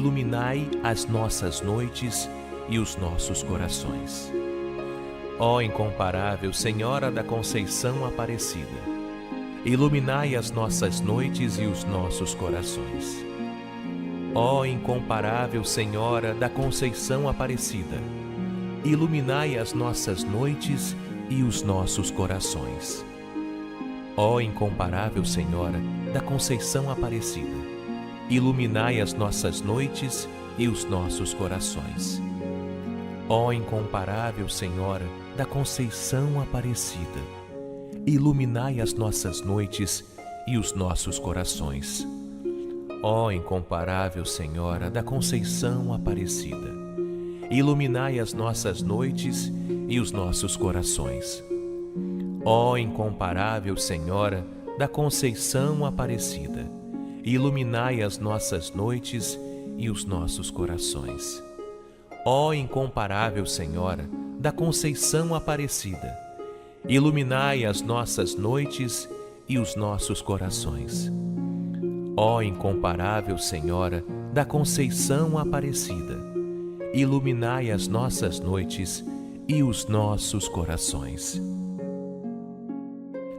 iluminai as nossas noites e os nossos corações. Ó incomparável Senhora da Conceição Aparecida, iluminai as nossas noites e os nossos corações. Ó incomparável Senhora da Conceição Aparecida, iluminai as nossas noites e os nossos corações. Ó incomparável Senhora da Conceição Aparecida, iluminai as nossas noites e os nossos corações. Ó incomparável Senhora da Conceição Aparecida, iluminai as nossas noites e os nossos corações. Ó incomparável Senhora da Conceição Aparecida, iluminai as nossas noites e os nossos corações. Ó incomparável Senhora da Conceição Aparecida, iluminai as nossas noites e os nossos corações. Ó incomparável Senhora da Conceição Aparecida, iluminai as nossas noites e os nossos corações. Ó incomparável Senhora da Conceição Aparecida, iluminai as nossas noites e os nossos corações.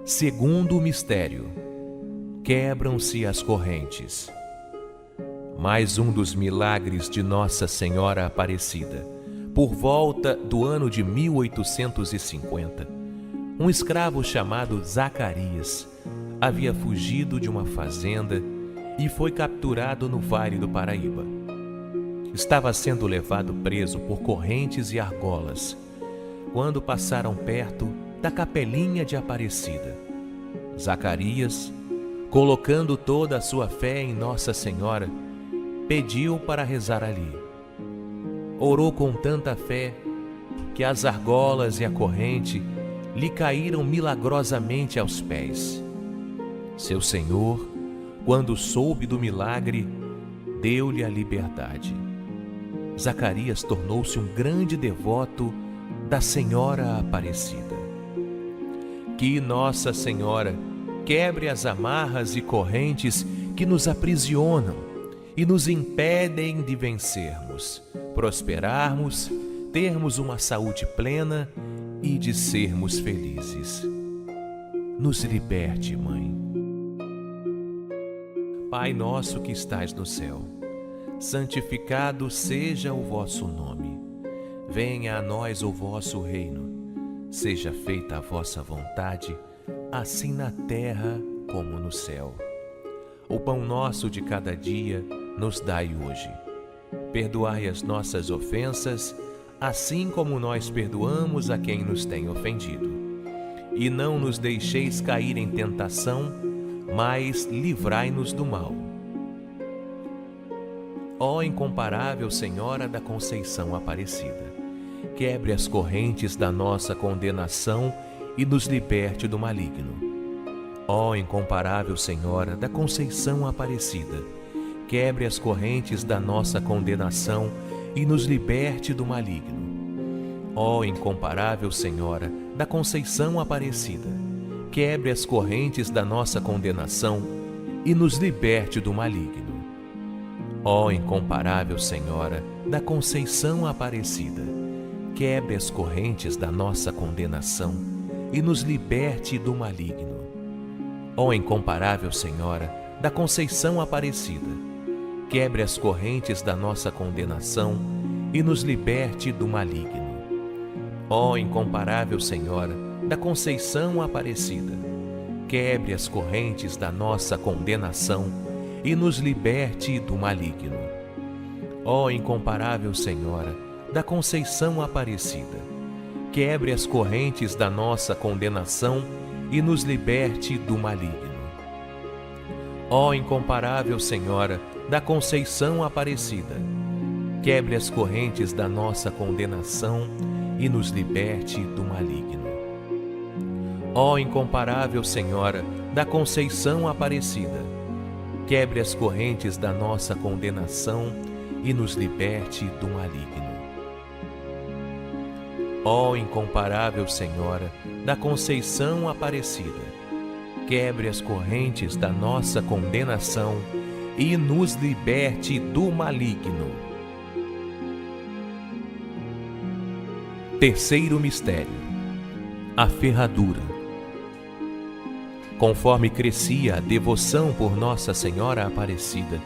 Segundo mistério, quebram-se as correntes. Mais um dos milagres de Nossa Senhora Aparecida. Por volta do ano de 1850, um escravo chamado Zacarias havia fugido de uma fazenda e foi capturado no Vale do Paraíba. Estava sendo levado preso por correntes e argolas, quando passaram perto da capelinha de Aparecida. Zacarias, colocando toda a sua fé em Nossa Senhora, pediu para rezar ali. Orou com tanta fé que as argolas e a corrente lhe caíram milagrosamente aos pés. Seu Senhor, quando soube do milagre, deu-lhe a liberdade. Zacarias tornou-se um grande devoto da Senhora Aparecida. Que Nossa Senhora quebre as amarras e correntes que nos aprisionam e nos impedem de vencermos, prosperarmos, termos uma saúde plena e de sermos felizes. Nos liberte, Mãe. Pai nosso que estais no céu, santificado seja o vosso nome. Venha a nós o vosso reino. Seja feita a vossa vontade, assim na terra como no céu. O pão nosso de cada dia nos dai hoje. Perdoai as nossas ofensas, assim como nós perdoamos a quem nos tem ofendido. E não nos deixeis cair em tentação, mas livrai-nos do mal. Ó incomparável Senhora da Conceição Aparecida, quebre as correntes da nossa condenação e nos liberte do maligno. Ó incomparável Senhora da Conceição Aparecida, quebre as correntes da nossa condenação e nos liberte do maligno. Ó incomparável Senhora da Conceição Aparecida, quebre as correntes da nossa condenação e nos liberte do maligno. Ó incomparável Senhora da Conceição Aparecida, quebre as correntes da nossa condenação e nos liberte do maligno. Ó incomparável Senhora da Conceição Aparecida, quebre as correntes da nossa condenação e nos liberte do maligno. Ó incomparável Senhora da Conceição Aparecida, quebre as correntes da nossa condenação e nos liberte do maligno. Ó incomparável Senhora da Conceição Aparecida, quebre as correntes da nossa condenação e nos liberte do maligno. Ó incomparável Senhora da Conceição Aparecida, quebre as correntes da nossa condenação e nos liberte do maligno. Ó incomparável Senhora da Conceição Aparecida, quebre as correntes da nossa condenação e nos liberte do maligno. Ó incomparável Senhora da Conceição Aparecida, quebre as correntes da nossa condenação e nos liberte do maligno. Terceiro mistério: a ferradura. Conforme crescia a devoção por Nossa Senhora Aparecida,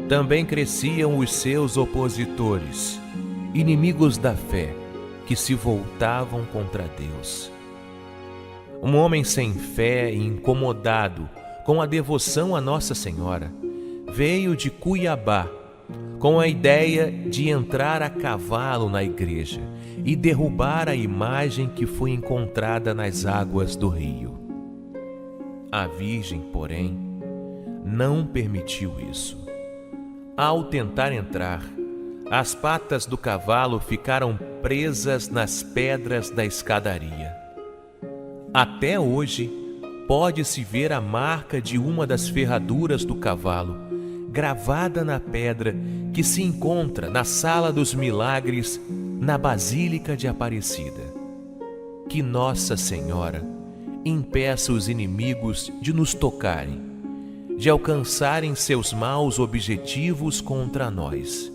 também cresciam os seus opositores, inimigos da fé, que se voltavam contra Deus. Um homem sem fé e incomodado com a devoção a Nossa Senhora veio de Cuiabá com a ideia de entrar a cavalo na igreja e derrubar a imagem que foi encontrada nas águas do rio. A Virgem, porém, não permitiu isso. Ao tentar entrar, as patas do cavalo ficaram presas nas pedras da escadaria. Até hoje, pode-se ver a marca de uma das ferraduras do cavalo, gravada na pedra que se encontra na Sala dos Milagres, na Basílica de Aparecida. Que Nossa Senhora impeça os inimigos de nos tocarem, de alcançarem seus maus objetivos contra nós.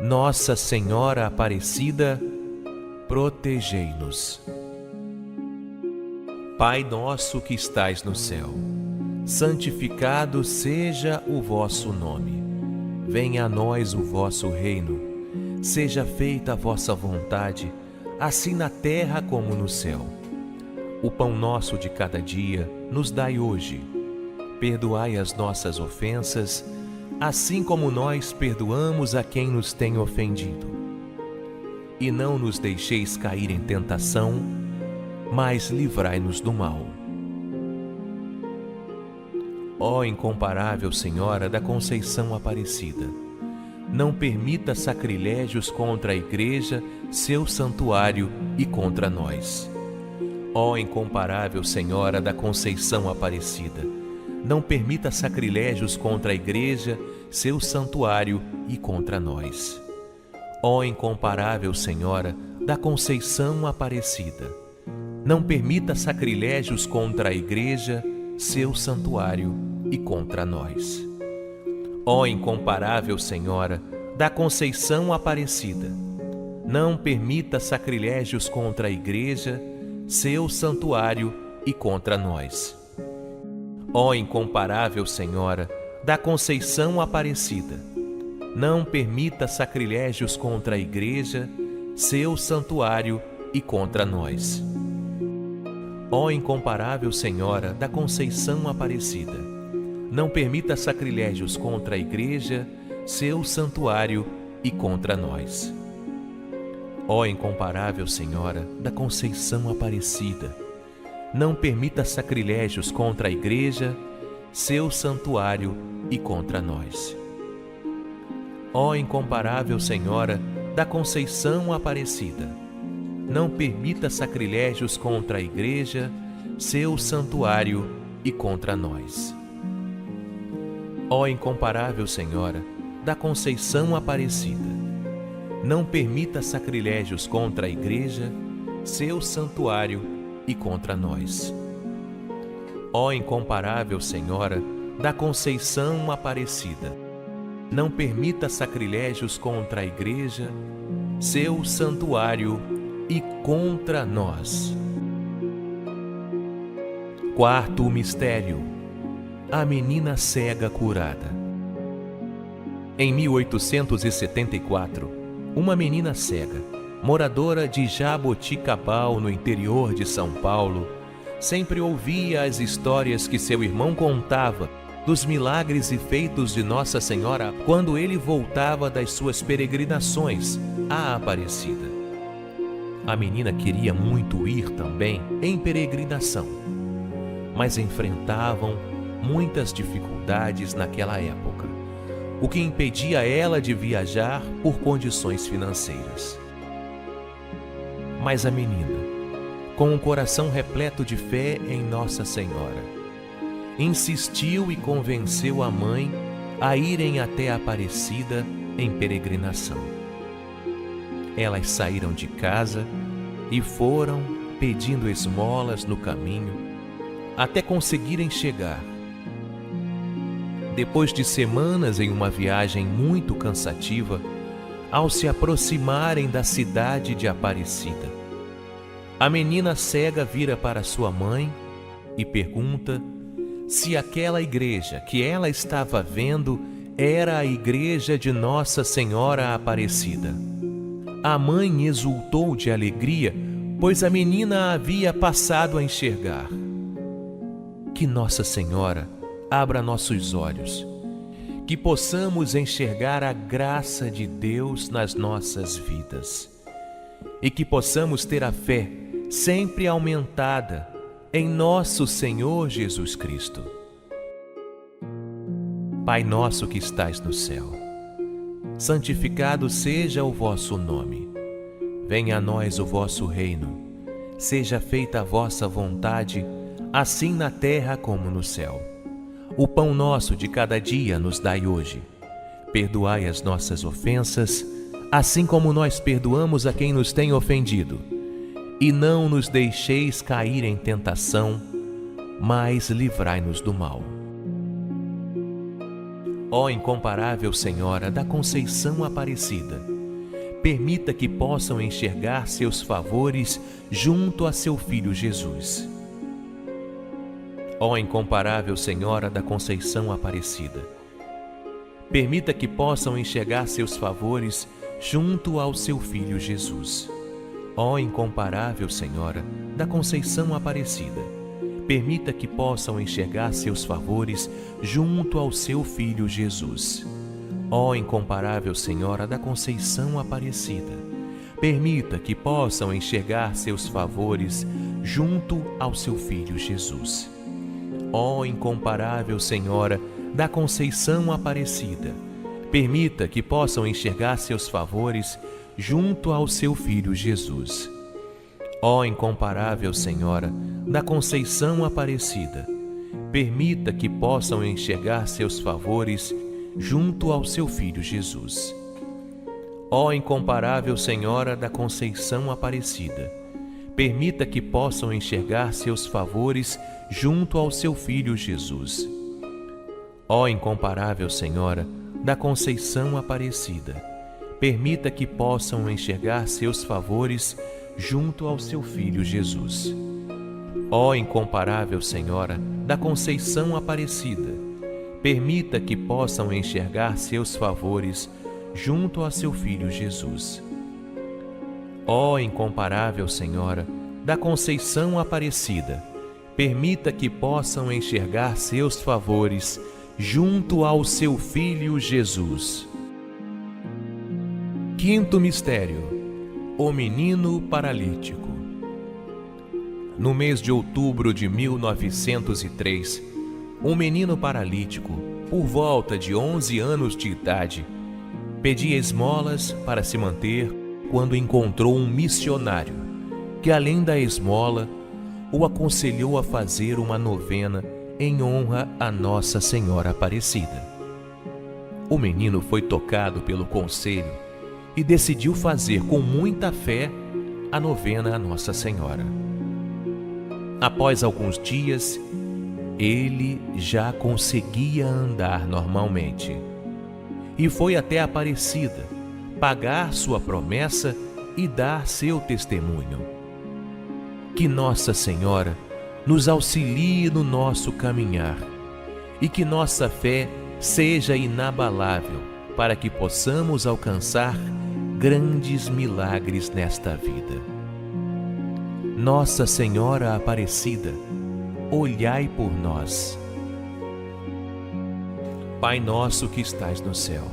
Nossa Senhora Aparecida, protegei-nos. Pai nosso que estais no céu, santificado seja o vosso nome. Venha a nós o vosso reino. Seja feita a vossa vontade, assim na terra como no céu. O pão nosso de cada dia nos dai hoje. Perdoai as nossas ofensas, assim como nós perdoamos a quem nos tem ofendido. E não nos deixeis cair em tentação, mas livrai-nos do mal. Ó incomparável Senhora da Conceição Aparecida, não permita sacrilégios contra a Igreja, seu santuário e contra nós. Ó incomparável Senhora da Conceição Aparecida, não permita sacrilégios contra a Igreja, seu santuário e contra nós. Ó incomparável Senhora da Conceição Aparecida, não permita sacrilégios contra a Igreja, seu santuário e contra nós. Ó incomparável Senhora da Conceição Aparecida, não permita sacrilégios contra a Igreja, seu santuário e contra nós. Ó incomparável Senhora da Conceição Aparecida, não permita sacrilégios contra a Igreja, seu santuário e contra nós. Ó incomparável Senhora da Conceição Aparecida, não permita sacrilégios contra a Igreja, seu santuário e contra nós. Ó incomparável Senhora da Conceição Aparecida, não permita sacrilégios contra a Igreja, seu santuário e contra nós. Ó incomparável Senhora da Conceição Aparecida, não permita sacrilégios contra a Igreja, seu santuário e contra nós. Ó incomparável Senhora da Conceição Aparecida, não permita sacrilégios contra a Igreja, seu santuário e contra nós. Ó incomparável Senhora da Conceição Aparecida, não permita sacrilégios contra a Igreja, seu santuário e contra nós. Quarto mistério: a menina cega curada. Em 1874, uma menina cega, moradora de Jaboticabal, no interior de São Paulo, sempre ouvia as histórias que seu irmão contava dos milagres e feitos de Nossa Senhora quando ele voltava das suas peregrinações à Aparecida. A menina queria muito ir também em peregrinação, mas enfrentavam muitas dificuldades naquela época, o que impedia ela de viajar por condições financeiras. Mas a menina, com um coração repleto de fé em Nossa Senhora, insistiu e convenceu a mãe a irem até a Aparecida em peregrinação. Elas saíram de casa e foram pedindo esmolas no caminho até conseguirem chegar. depois de semanas em uma viagem muito cansativa, ao se aproximarem da cidade de Aparecida, a menina cega vira para sua mãe e pergunta se aquela igreja que ela estava vendo era a igreja de Nossa Senhora Aparecida. A mãe exultou de alegria, pois a menina havia passado a enxergar. Que Nossa Senhora abra nossos olhos, que possamos enxergar a graça de Deus nas nossas vidas e que possamos ter a fé sempre aumentada em nosso Senhor Jesus Cristo. Pai nosso que estais no céu, santificado seja o vosso nome. Venha a nós o vosso reino. Seja feita a vossa vontade, assim na terra como no céu. O pão nosso de cada dia nos dai hoje. Perdoai as nossas ofensas, assim como nós perdoamos a quem nos tem ofendido. E não nos deixeis cair em tentação, mas livrai-nos do mal. Ó incomparável Senhora da Conceição Aparecida, permita que possam enxergar seus favores junto a seu Filho Jesus. Ó incomparável Senhora da Conceição Aparecida, permita que possam enxergar seus favores junto ao seu Filho Jesus. Ó incomparável Senhora da Conceição Aparecida, permita que possam enxergar seus favores junto ao seu Filho Jesus. Ó incomparável Senhora da Conceição Aparecida, permita que possam enxergar seus favores junto ao seu Filho Jesus. Ó incomparável Senhora da Conceição Aparecida, permita que possam enxergar seus favores junto ao seu Filho Jesus. Ó incomparável Senhora da Conceição Aparecida, permita que possam enxergar seus favores junto ao seu Filho Jesus. Ó incomparável Senhora da Conceição Aparecida, permita que possam enxergar seus favores junto ao seu Filho Jesus. Ó incomparável Senhora da Conceição Aparecida, permita que possam enxergar seus favores junto ao seu Filho Jesus. Ó incomparável Senhora da Conceição Aparecida, permita que possam enxergar seus favores junto a seu Filho Jesus. Ó incomparável Senhora da Conceição Aparecida, permita que possam enxergar seus favores junto ao seu Filho Jesus. Quinto mistério: o menino paralítico. No mês de outubro de 1903, um menino paralítico, por volta de 11 anos de idade, pedia esmolas para se manter quando encontrou um missionário que, além da esmola, o aconselhou a fazer uma novena em honra a Nossa Senhora Aparecida. O menino foi tocado pelo conselho e decidiu fazer com muita fé a novena a Nossa Senhora. Após alguns dias, ele já conseguia andar normalmente e foi até Aparecida pagar sua promessa e dar seu testemunho. Que Nossa Senhora nos auxilie no nosso caminhar e que nossa fé seja inabalável para que possamos alcançar grandes milagres nesta vida. Nossa Senhora Aparecida, olhai por nós. Pai nosso que estais no céu,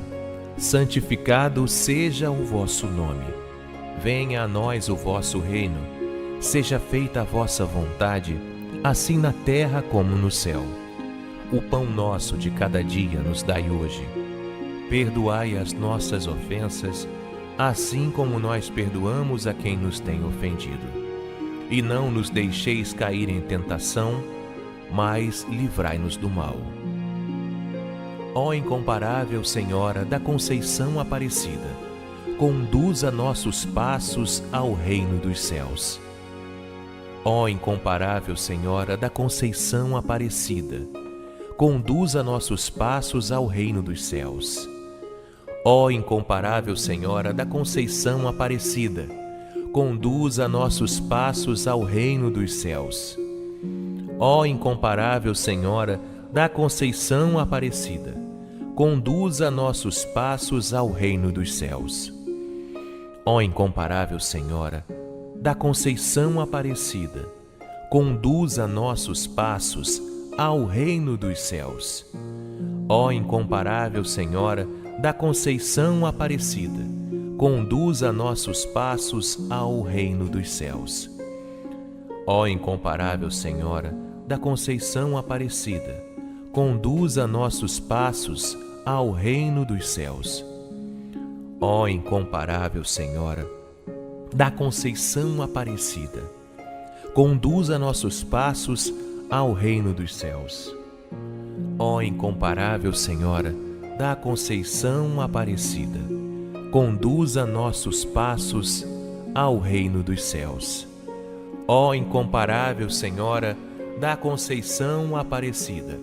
santificado seja o vosso nome. Venha a nós o vosso reino. Seja feita a vossa vontade, assim na terra como no céu. O pão nosso de cada dia nos dai hoje. Perdoai as nossas ofensas, assim como nós perdoamos a quem nos tem ofendido. E não nos deixeis cair em tentação, mas livrai-nos do mal. Ó incomparável Senhora da Conceição Aparecida, conduza nossos passos ao reino dos céus. Ó incomparável Senhora da Conceição Aparecida, conduza nossos passos ao reino dos céus. Ó incomparável Senhora da Conceição Aparecida, conduza nossos passos ao reino dos céus. Ó incomparável Senhora da Conceição Aparecida, conduza nossos passos ao reino dos céus. Ó incomparável Senhora da Conceição Aparecida, conduza nossos passos ao reino dos céus. Ó incomparável Senhora da Conceição Aparecida, conduza nossos passos ao reino dos céus. Ó incomparável Senhora da Conceição Aparecida, conduza nossos passos ao reino dos céus. Ó incomparável Senhora da Conceição Aparecida, conduza nossos passos ao reino dos céus. Ó incomparável Senhora da Conceição Aparecida, conduza nossos passos ao reino dos céus. Ó incomparável Senhora da Conceição Aparecida,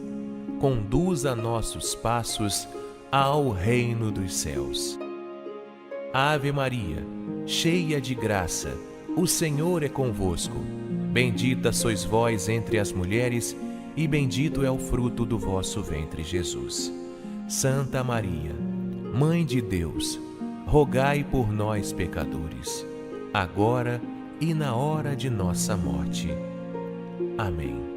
conduza nossos passos ao reino dos céus. Ave Maria, cheia de graça, o Senhor é convosco. Bendita sois vós entre as mulheres, e bendito é o fruto do vosso ventre, Jesus. Santa Maria, Mãe de Deus, rogai por nós, pecadores, agora e na hora de nossa morte. Amém.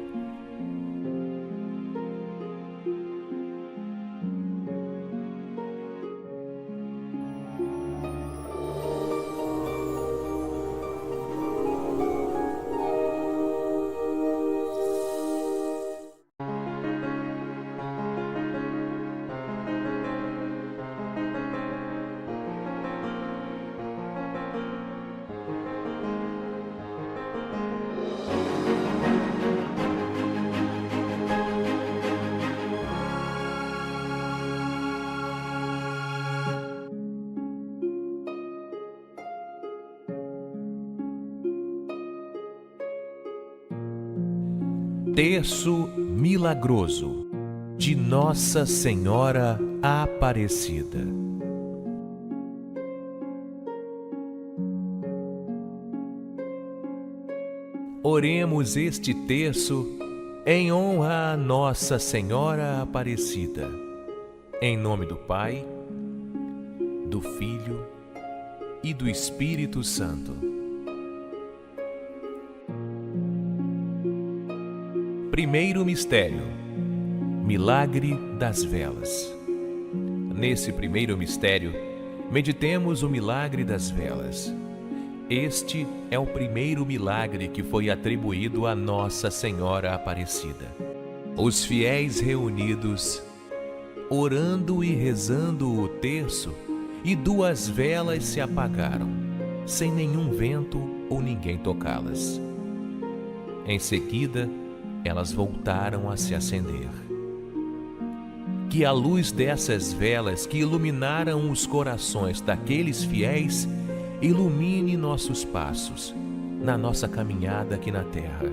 Terço milagroso de Nossa Senhora Aparecida. Oremos este terço em honra a Nossa Senhora Aparecida. Em nome do Pai, do Filho e do Espírito Santo. Primeiro mistério: Milagre das velas. Nesse primeiro mistério, meditemos o milagre das velas. Este é o primeiro milagre que foi atribuído a Nossa Senhora Aparecida. Os fiéis reunidos, orando e rezando o terço, e 2 velas se apagaram, sem nenhum vento ou ninguém tocá-las. Em seguida, elas voltaram a se acender. Que a luz dessas velas que iluminaram os corações daqueles fiéis ilumine nossos passos na nossa caminhada aqui na terra.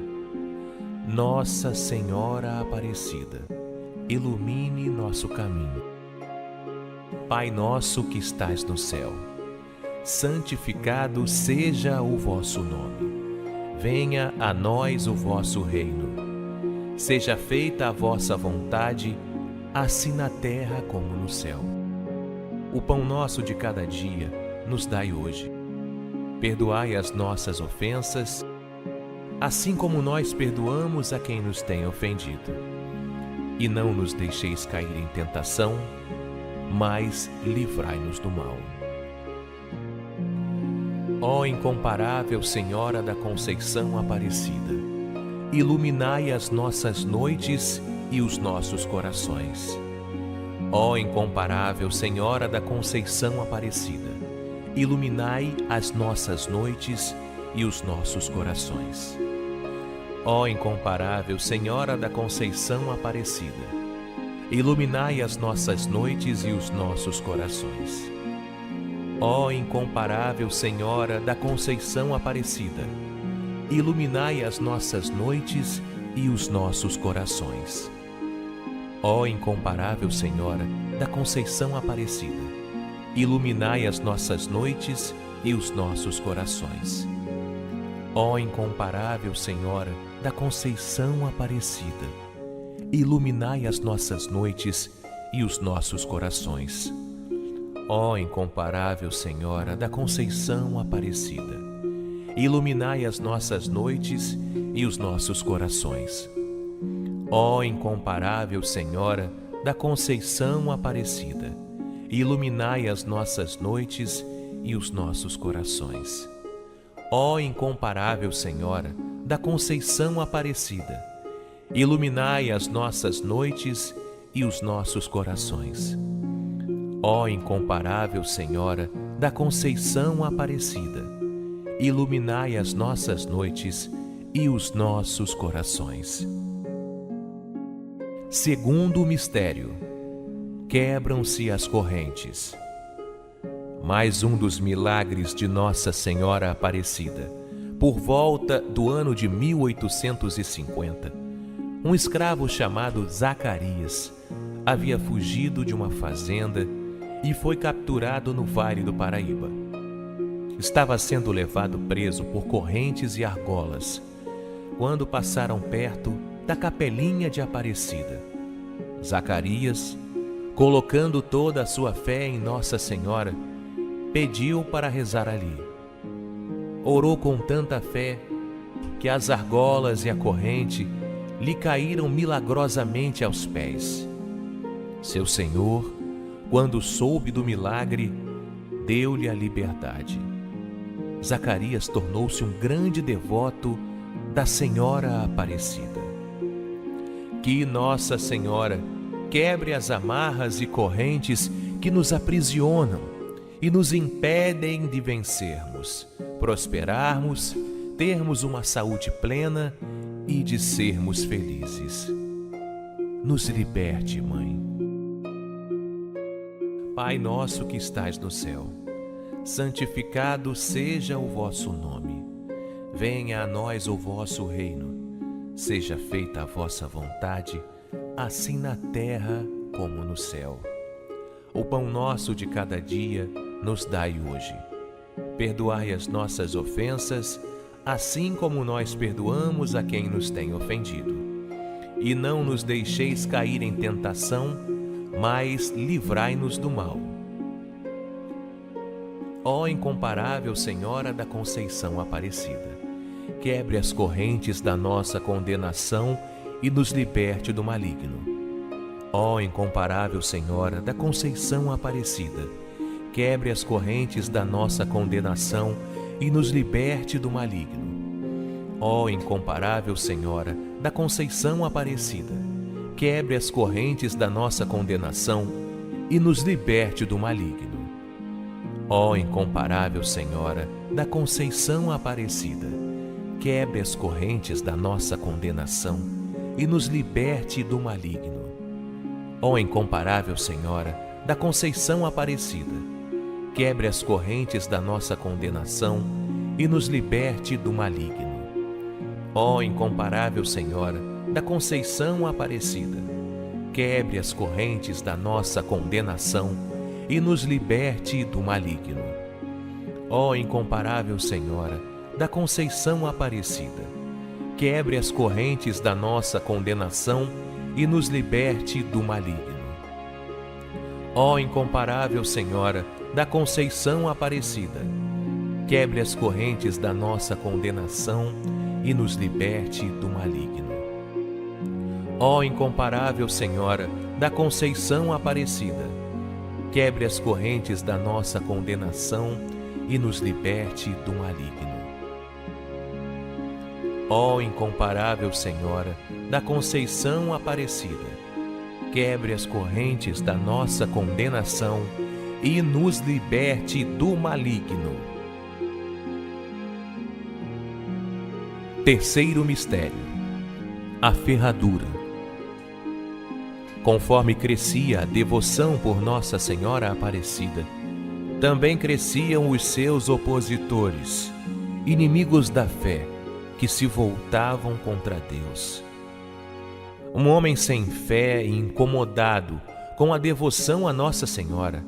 Nossa Senhora Aparecida, ilumine nosso caminho. Pai nosso que estais no céu, santificado seja o vosso nome. Venha a nós o vosso reino. Seja feita a vossa vontade, assim na terra como no céu. O pão nosso de cada dia nos dai hoje. Perdoai as nossas ofensas, assim como nós perdoamos a quem nos tem ofendido. E não nos deixeis cair em tentação, mas livrai-nos do mal. Ó incomparável Senhora da Conceição Aparecida, iluminai as nossas noites e os nossos corações. Ó incomparável Senhora da Conceição Aparecida, iluminai as nossas noites e os nossos corações. Ó incomparável Senhora da Conceição Aparecida, iluminai as nossas noites e os nossos corações. Ó incomparável Senhora da Conceição Aparecida, iluminai as nossas noites e os nossos corações. Ó incomparável Senhora da Conceição Aparecida, iluminai as nossas noites e os nossos corações. Ó incomparável Senhora da Conceição Aparecida, iluminai as nossas noites e os nossos corações. Ó incomparável Senhora da Conceição Aparecida, iluminai as nossas noites e os nossos corações. Ó incomparável Senhora da Conceição Aparecida, iluminai as nossas noites e os nossos corações. Ó incomparável Senhora da Conceição Aparecida, iluminai as nossas noites e os nossos corações. Ó incomparável Senhora da Conceição Aparecida, iluminai as nossas noites e os nossos corações. Segundo mistério, quebram-se as correntes. Mais um dos milagres de Nossa Senhora Aparecida. Por volta do ano de 1850, um escravo chamado Zacarias havia fugido de uma fazenda e foi capturado no Vale do Paraíba. Estava sendo levado preso por correntes e argolas, quando passaram perto da capelinha de Aparecida. Zacarias, colocando toda a sua fé em Nossa Senhora, pediu para rezar ali. Orou com tanta fé que as argolas e a corrente lhe caíram milagrosamente aos pés. Seu Senhor, quando soube do milagre, deu-lhe a liberdade. Zacarias tornou-se um grande devoto da Senhora Aparecida. Que Nossa Senhora quebre as amarras e correntes que nos aprisionam e nos impedem de vencermos, prosperarmos, termos uma saúde plena e de sermos felizes. Nos liberte, Mãe. Pai nosso que estais no céu, santificado seja o vosso nome. Venha a nós o vosso reino. Seja feita a vossa vontade, assim na terra como no céu. O pão nosso de cada dia nos dai hoje. Perdoai as nossas ofensas, assim como nós perdoamos a quem nos tem ofendido. E não nos deixeis cair em tentação, mas livrai-nos do mal. Ó incomparável Senhora da Conceição Aparecida, quebre as correntes da nossa condenação e nos liberte do maligno. Ó incomparável Senhora da Conceição Aparecida, quebre as correntes da nossa condenação e nos liberte do maligno. Ó incomparável Senhora da Conceição Aparecida, quebre as correntes da nossa condenação e nos liberte do maligno. Ó incomparável Senhora da Conceição Aparecida, quebre as correntes da nossa condenação e nos liberte do maligno. Ó incomparável Senhora da Conceição Aparecida, quebre as correntes da nossa condenação e nos liberte do maligno. Ó incomparável Senhora da Conceição Aparecida, quebre as correntes da nossa condenação e nos liberte do maligno. Ó incomparável Senhora da Conceição Aparecida, quebre as correntes da nossa condenação e nos liberte do maligno. Ó incomparável Senhora da Conceição Aparecida, quebre as correntes da nossa condenação e nos liberte do maligno. Ó incomparável Senhora da Conceição Aparecida, quebre as correntes da nossa condenação e nos liberte do maligno. Ó incomparável Senhora da Conceição Aparecida, quebre as correntes da nossa condenação e nos liberte do maligno. Terceiro mistério, a ferradura. Conforme crescia a devoção por Nossa Senhora Aparecida, também cresciam os seus opositores, inimigos da fé, que se voltavam contra Deus. Um homem sem fé e incomodado com a devoção a Nossa Senhora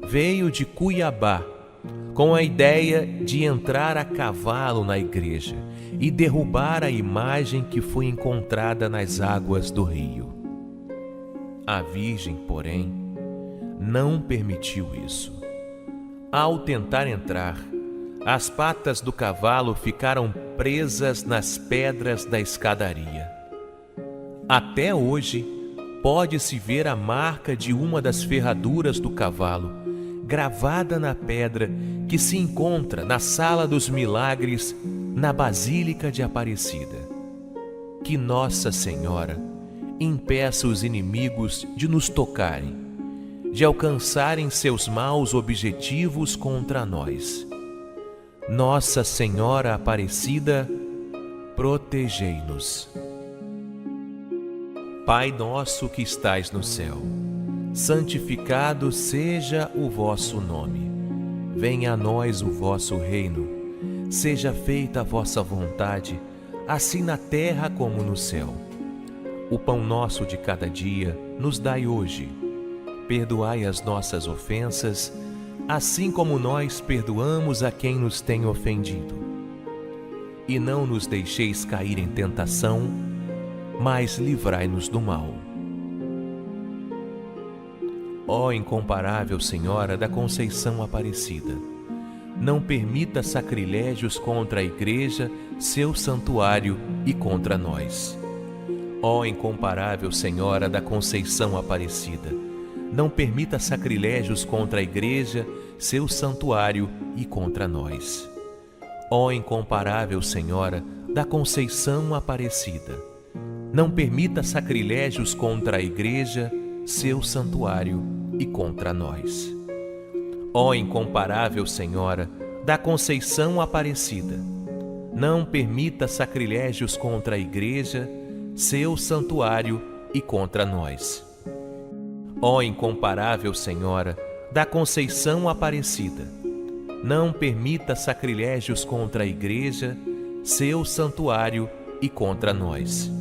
veio de Cuiabá com a ideia de entrar a cavalo na igreja e derrubar a imagem que foi encontrada nas águas do rio. A Virgem, porém, não permitiu isso. Ao tentar entrar, as patas do cavalo ficaram presas nas pedras da escadaria. Até hoje, pode-se ver a marca de uma das ferraduras do cavalo, gravada na pedra que se encontra na Sala dos Milagres, na Basílica de Aparecida. Que Nossa Senhora impeça os inimigos de nos tocarem, de alcançarem seus maus objetivos contra nós. Nossa Senhora Aparecida, protegei-nos. Pai nosso que estais no céu, santificado seja o vosso nome. Venha a nós o vosso reino. Seja feita a vossa vontade, assim na terra como no céu. O pão nosso de cada dia nos dai hoje. Perdoai as nossas ofensas, assim como nós perdoamos a quem nos tem ofendido. E não nos deixeis cair em tentação, mas livrai-nos do mal. Ó incomparável Senhora da Conceição Aparecida, não permita sacrilégios contra a Igreja, seu santuário e contra nós. Ó incomparável Senhora da Conceição Aparecida, não permita sacrilégios contra a Igreja, seu santuário e contra nós. Ó incomparável Senhora da Conceição Aparecida, não permita sacrilégios contra a Igreja, seu santuário e contra nós. Ó incomparável Senhora da Conceição Aparecida, não permita sacrilégios contra a Igreja, seu santuário e contra nós. Ó incomparável Senhora da Conceição Aparecida, não permita sacrilégios contra a Igreja, seu santuário e contra nós.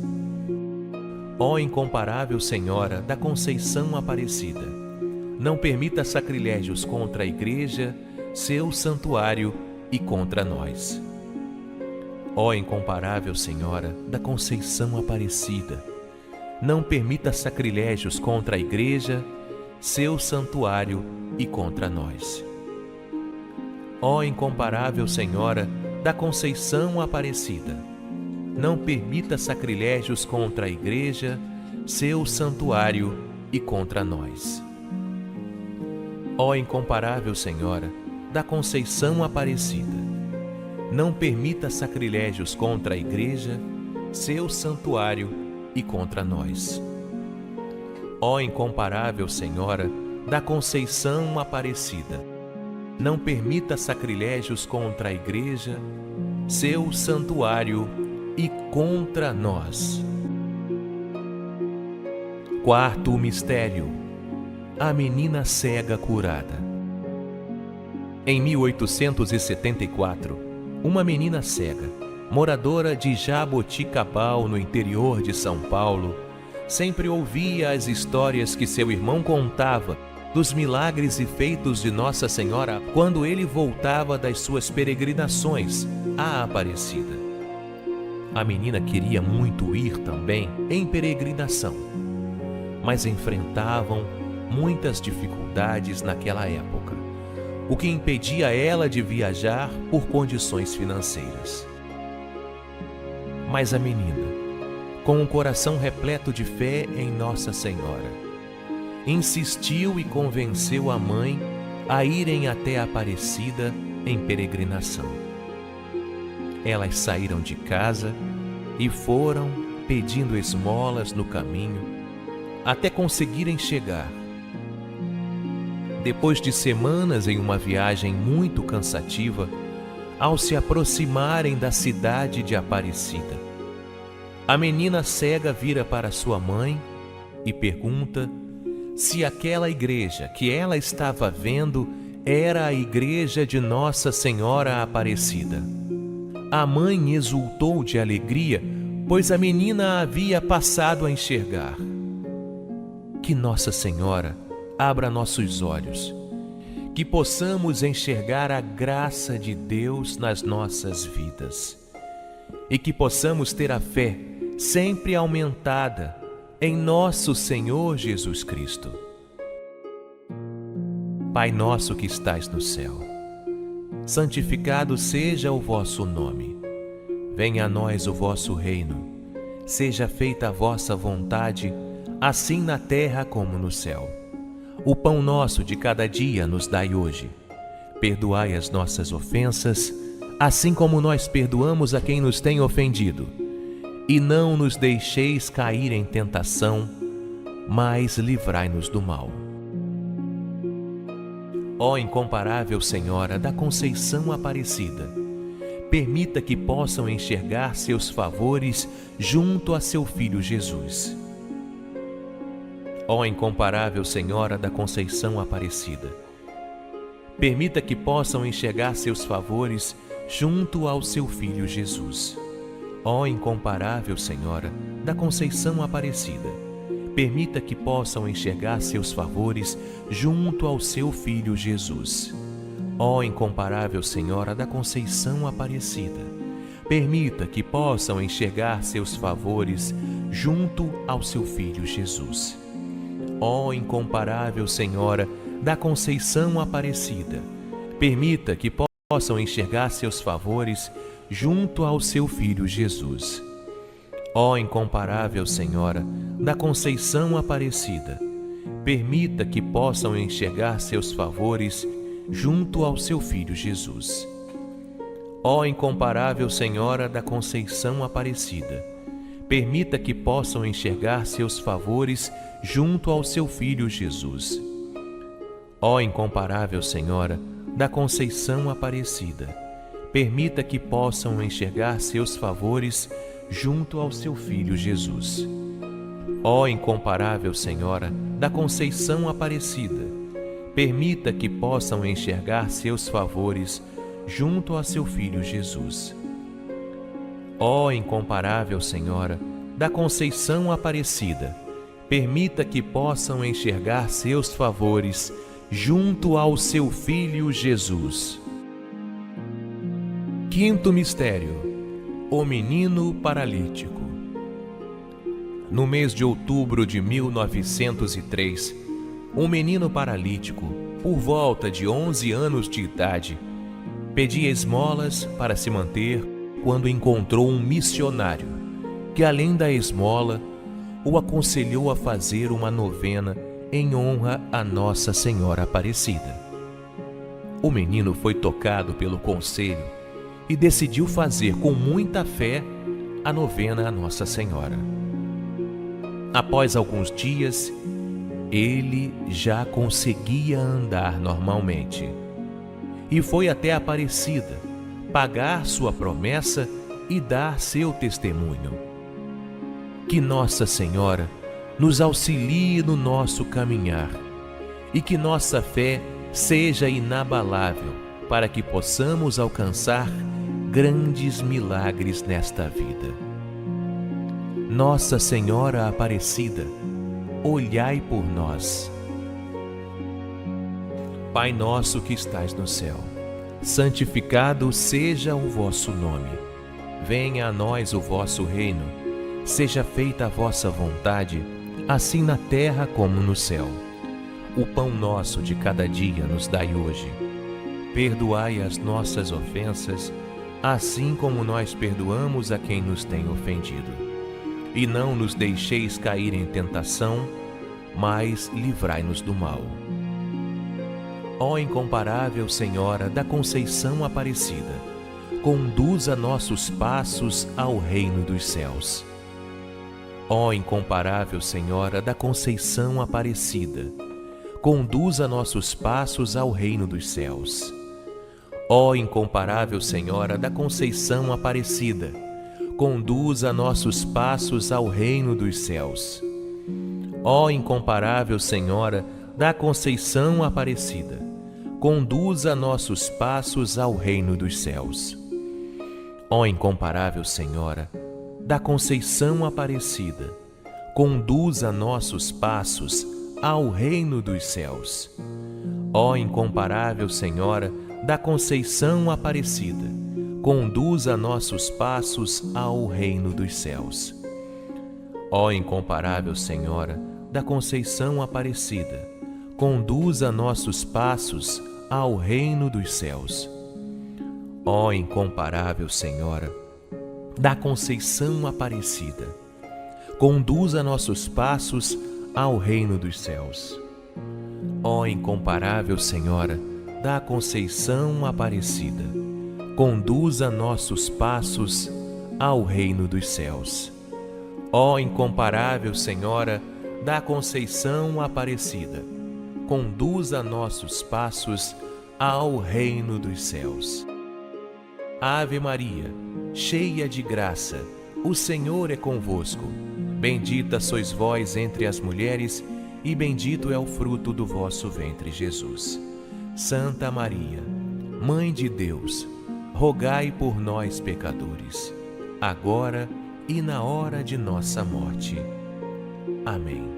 Ó incomparável Senhora da Conceição Aparecida, não permita sacrilégios contra a Igreja, seu santuário e contra nós. Ó incomparável Senhora da Conceição Aparecida, não permita sacrilégios contra a Igreja, seu santuário e contra nós. Ó incomparável Senhora da Conceição Aparecida, não permita sacrilégios contra a Igreja, seu santuário e contra nós. Ó incomparável Senhora da Conceição Aparecida, não permita sacrilégios contra a Igreja, seu santuário e contra nós. Ó incomparável Senhora da Conceição Aparecida, não permita sacrilégios contra a Igreja, seu santuário e contra nós. Quarto mistério: a menina cega curada. Em 1874, uma menina cega, moradora de Jaboticabal, no interior de São Paulo, sempre ouvia as histórias que seu irmão contava dos milagres e feitos de Nossa Senhora quando ele voltava das suas peregrinações à Aparecida. A menina queria muito ir também em peregrinação, mas enfrentavam muitas dificuldades naquela época, o que impedia ela de viajar por condições financeiras. Mas a menina, com um coração repleto de fé em Nossa Senhora, insistiu e convenceu a mãe a irem até a Aparecida em peregrinação. Elas saíram de casa e foram pedindo esmolas no caminho até conseguirem chegar. Depois de semanas em uma viagem muito cansativa, ao se aproximarem da cidade de Aparecida, a menina cega vira para sua mãe e pergunta se aquela igreja que ela estava vendo era a igreja de Nossa Senhora Aparecida. A mãe exultou de alegria pois a menina havia passado a enxergar. Que Nossa Senhora abra nossos olhos, que possamos enxergar a graça de Deus nas nossas vidas e que possamos ter a fé sempre aumentada em nosso Senhor Jesus Cristo. Pai nosso que estais no céu, santificado seja o vosso nome. Venha a nós o vosso reino. Seja feita a vossa vontade, assim na terra como no céu. O pão nosso de cada dia nos dai hoje. Perdoai as nossas ofensas, assim como nós perdoamos a quem nos tem ofendido. E não nos deixeis cair em tentação, mas livrai-nos do mal. Ó incomparável Senhora da Conceição Aparecida, permita que possam enxergar seus favores junto a seu Filho Jesus. Ó incomparável Senhora da Conceição Aparecida, permita que possam enxergar seus favores junto ao seu Filho Jesus. Ó incomparável Senhora da Conceição Aparecida, permita que possam enxergar seus favores junto ao seu Filho Jesus. Ó incomparável Senhora da Conceição Aparecida, permita que possam enxergar seus favores junto ao seu Filho Jesus. Ó incomparável Senhora da Conceição Aparecida, permita que possam enxergar seus favores junto ao seu Filho Jesus. Ó incomparável Senhora da Conceição Aparecida, permita que possam enxergar seus favores junto ao seu Filho Jesus. Ó incomparável Senhora da Conceição Aparecida, permita que possam enxergar seus favores junto ao seu Filho Jesus. Ó incomparável Senhora da Conceição Aparecida, permita que possam enxergar seus favores junto ao seu Filho Jesus. Ó incomparável Senhora da Conceição Aparecida, permita que possam enxergar seus favores junto a seu Filho Jesus. Ó incomparável Senhora da Conceição Aparecida, permita que possam enxergar seus favores junto ao seu Filho Jesus. Quinto mistério: o menino paralítico. No mês de outubro de 1903, um menino paralítico, por volta de 11 anos de idade, pedia esmolas para se manter quando encontrou um missionário que, além da esmola, o aconselhou a fazer uma novena em honra a Nossa Senhora Aparecida. O menino foi tocado pelo conselho e decidiu fazer com muita fé a novena a Nossa Senhora. Após alguns dias, ele já conseguia andar normalmente e foi até Aparecida pagar sua promessa e dar seu testemunho. Que Nossa Senhora nos auxilie no nosso caminhar e que nossa fé seja inabalável para que possamos alcançar grandes milagres nesta vida. Nossa Senhora Aparecida, olhai por nós. Pai nosso que estais no céu, santificado seja o vosso nome. Venha a nós o vosso reino. Seja feita a vossa vontade, assim na terra como no céu. O pão nosso de cada dia nos dai hoje. Perdoai as nossas ofensas, assim como nós perdoamos a quem nos tem ofendido. E não nos deixeis cair em tentação, mas livrai-nos do mal. Ó incomparável Senhora da Conceição Aparecida, conduza nossos passos ao reino dos céus. Ó incomparável Senhora da Conceição Aparecida, conduza nossos passos ao reino dos céus. Ó incomparável Senhora da Conceição Aparecida, conduza nossos passos ao reino dos céus. Ó incomparável Senhora da Conceição Aparecida, conduza nossos passos ao reino dos céus. Ó incomparável Senhora da Conceição Aparecida, conduza nossos passos ao reino dos céus. Ó incomparável Senhora da Conceição Aparecida, conduza nossos passos ao reino dos céus. Ó incomparável Senhora da Conceição Aparecida, conduza nossos passos ao reino dos céus. Ó incomparável Senhora da Conceição Aparecida, conduza nossos passos ao reino dos céus. Ó incomparável Senhora da Conceição Aparecida, conduza nossos passos ao reino dos céus. Ó incomparável Senhora da Conceição Aparecida, conduza nossos passos ao reino dos céus. Ave Maria, cheia de graça, o Senhor é convosco. Bendita sois vós entre as mulheres, e bendito é o fruto do vosso ventre, Jesus. Santa Maria, Mãe de Deus, rogai por nós, pecadores, agora e na hora de nossa morte. Amém.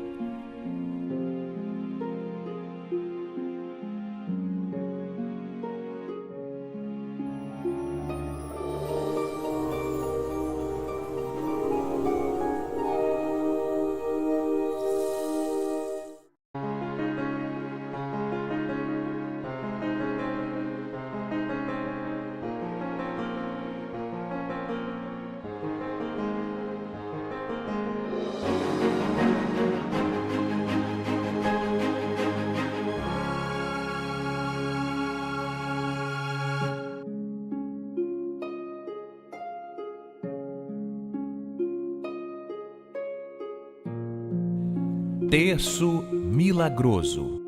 Terço milagroso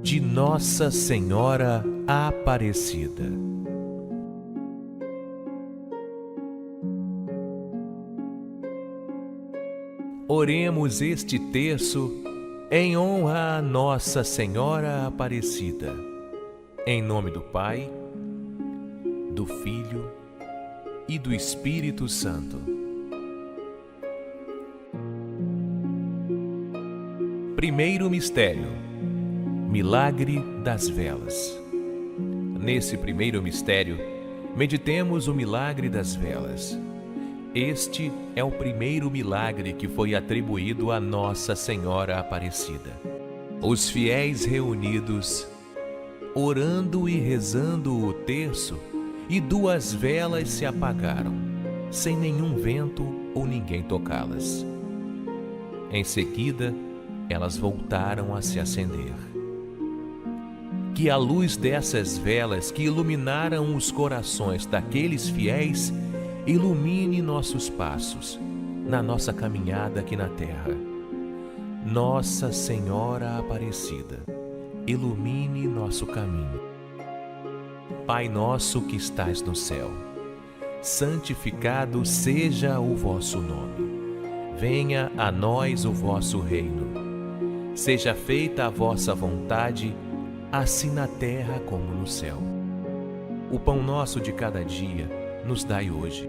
de Nossa Senhora Aparecida. Oremos este terço em honra a Nossa Senhora Aparecida. Em nome do Pai, do Filho e do Espírito Santo. Primeiro mistério: Milagre das velas. Nesse primeiro mistério, meditemos o milagre das velas. Este é o primeiro milagre que foi atribuído a Nossa Senhora Aparecida. Os fiéis reunidos, orando e rezando o terço, e 2 velas se apagaram, sem nenhum vento ou ninguém tocá-las. Em seguida, elas voltaram a se acender. Que a luz dessas velas que iluminaram os corações daqueles fiéis ilumine nossos passos na nossa caminhada aqui na terra. Nossa Senhora Aparecida, ilumine nosso caminho. Pai nosso que estais no céu, santificado seja o vosso nome. Venha a nós o vosso reino. Seja feita a vossa vontade, assim na terra como no céu. O pão nosso de cada dia nos dai hoje.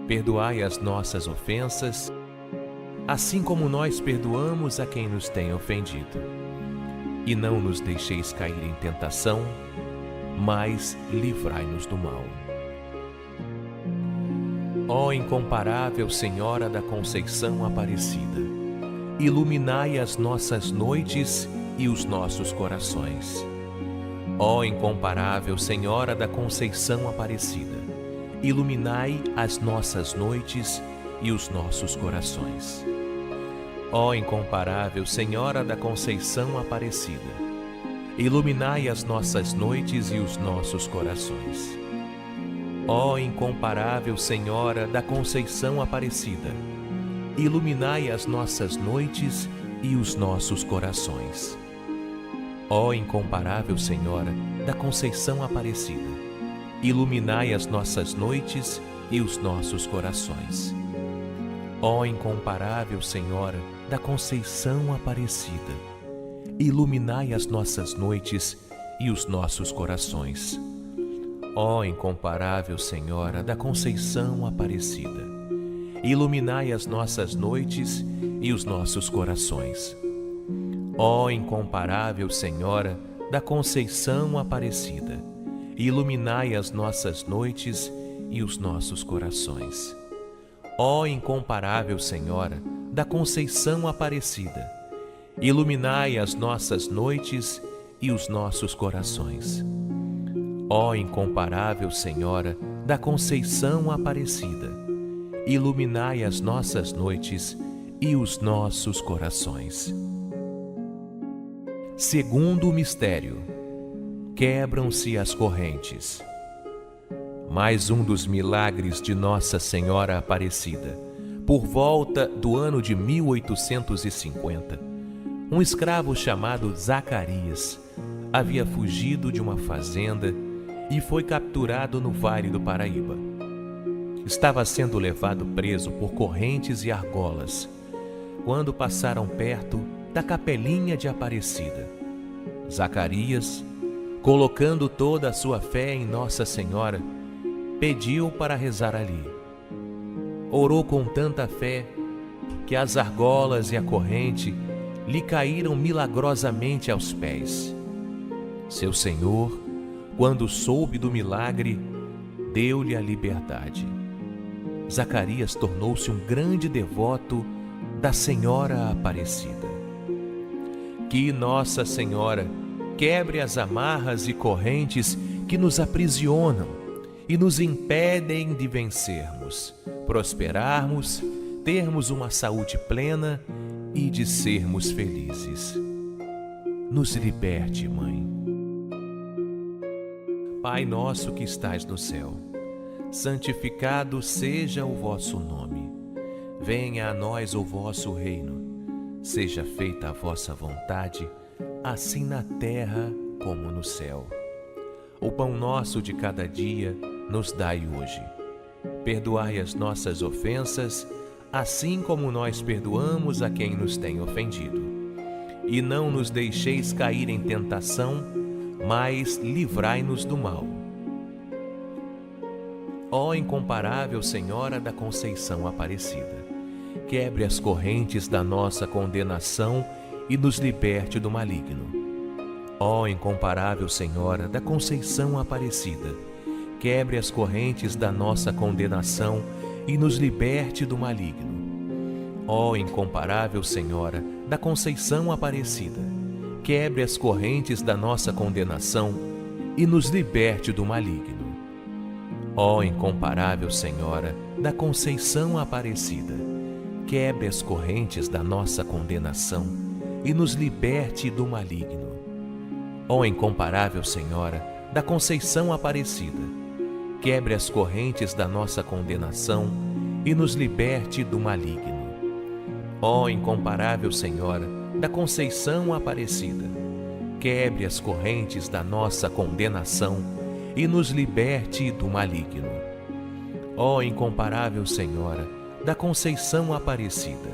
Perdoai as nossas ofensas, assim como nós perdoamos a quem nos tem ofendido. E não nos deixeis cair em tentação, mas livrai-nos do mal. Ó incomparável Senhora da Conceição Aparecida, iluminai as nossas noites e os nossos corações. Ó incomparável Senhora da Conceição Aparecida, iluminai as nossas noites e os nossos corações. Ó incomparável Senhora da Conceição Aparecida, iluminai as nossas noites e os nossos corações. Ó incomparável Senhora da Conceição Aparecida, iluminai as nossas noites e os nossos corações. Ó incomparável Senhora da Conceição Aparecida, iluminai as nossas noites e os nossos corações. Ó incomparável Senhora da Conceição Aparecida, iluminai as nossas noites e os nossos corações. Ó incomparável Senhora da Conceição Aparecida, iluminai as nossas noites e os nossos corações. Ó incomparável Senhora da Conceição Aparecida, iluminai as nossas noites e os nossos corações. Ó incomparável Senhora da Conceição Aparecida, iluminai as nossas noites e os nossos corações. Ó incomparável Senhora da Conceição Aparecida, iluminai as nossas noites e os nossos corações. Segundo mistério, quebram-se as correntes. Mais um dos milagres de Nossa Senhora Aparecida. Por volta do ano de 1850, um escravo chamado Zacarias havia fugido de uma fazenda e foi capturado no Vale do Paraíba. Estava sendo levado preso por correntes e argolas, quando passaram perto da capelinha de Aparecida. Zacarias, colocando toda a sua fé em Nossa Senhora, pediu para rezar ali. Orou com tanta fé que as argolas e a corrente lhe caíram milagrosamente aos pés. Seu Senhor, quando soube do milagre, deu-lhe a liberdade. Zacarias tornou-se um grande devoto da Senhora Aparecida. Que Nossa Senhora quebre as amarras e correntes que nos aprisionam e nos impedem de vencermos, prosperarmos, termos uma saúde plena e de sermos felizes. Nos liberte, Mãe. Pai nosso que estais no céu, santificado seja o vosso nome. Venha a nós o vosso reino. Seja feita a vossa vontade, assim na terra como no céu. O pão nosso de cada dia nos dai hoje. Perdoai as nossas ofensas, assim como nós perdoamos a quem nos tem ofendido. E não nos deixeis cair em tentação, mas livrai-nos do mal. Ó incomparável Senhora da Conceição Aparecida, quebre as correntes da nossa condenação e nos liberte do maligno. Ó incomparável Senhora da Conceição Aparecida, quebre as correntes da nossa condenação e nos liberte do maligno. Ó incomparável Senhora da Conceição Aparecida, quebre as correntes da nossa condenação e nos liberte do maligno. Ó incomparável Senhora da Conceição Aparecida, quebre as correntes da nossa condenação e nos liberte do maligno. Ó incomparável Senhora da Conceição Aparecida, quebre as correntes da nossa condenação e nos liberte do maligno. Ó incomparável Senhora da Conceição Aparecida, quebre as correntes da nossa condenação e nos liberte do maligno. Ó incomparável Senhora da Conceição Aparecida,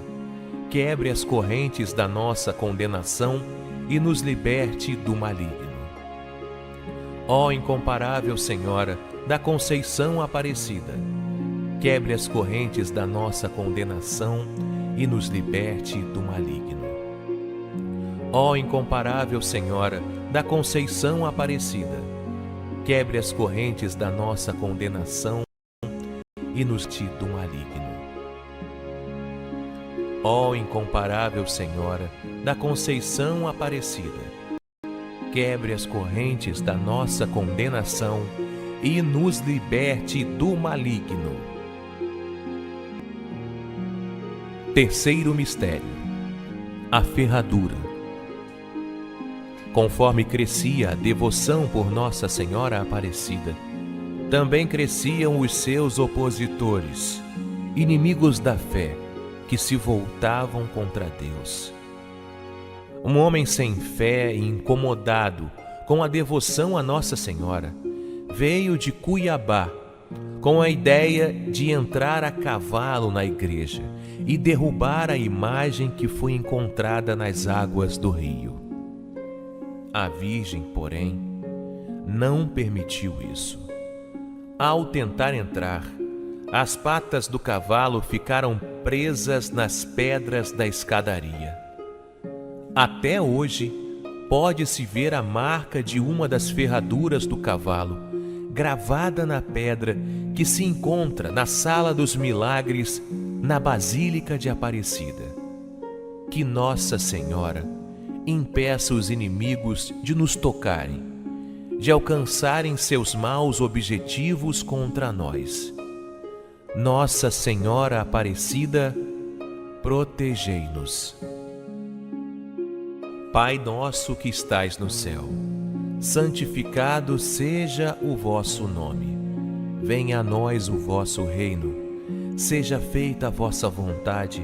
quebre as correntes da nossa condenação e nos liberte do maligno. Ó incomparável Senhora da Conceição Aparecida, quebre as correntes da nossa condenação e nos liberte do maligno. Ó incomparável Senhora da Conceição Aparecida, quebre as correntes da nossa condenação e nos liberte do maligno. Ó incomparável Senhora da Conceição Aparecida, quebre as correntes da nossa condenação e nos liberte do maligno. Terceiro mistério, a ferradura. Conforme crescia a devoção por Nossa Senhora Aparecida, também cresciam os seus opositores, inimigos da fé, que se voltavam contra Deus. Um homem sem fé e incomodado com a devoção a Nossa Senhora, veio de Cuiabá com a ideia de entrar a cavalo na igreja e derrubar a imagem que foi encontrada nas águas do rio. A Virgem, porém, não permitiu isso. Ao tentar entrar, As patas do cavalo ficaram presas nas pedras da escadaria. Até hoje, pode-se ver a marca de uma das ferraduras do cavalo, gravada na pedra que se encontra na Sala dos Milagres, na Basílica de Aparecida. Que Nossa Senhora impeça os inimigos de nos tocarem, de alcançarem seus maus objetivos contra nós. Nossa Senhora Aparecida, protegei-nos. Pai nosso que estais no céu, santificado seja o vosso nome. Venha a nós o vosso reino. Seja feita a vossa vontade,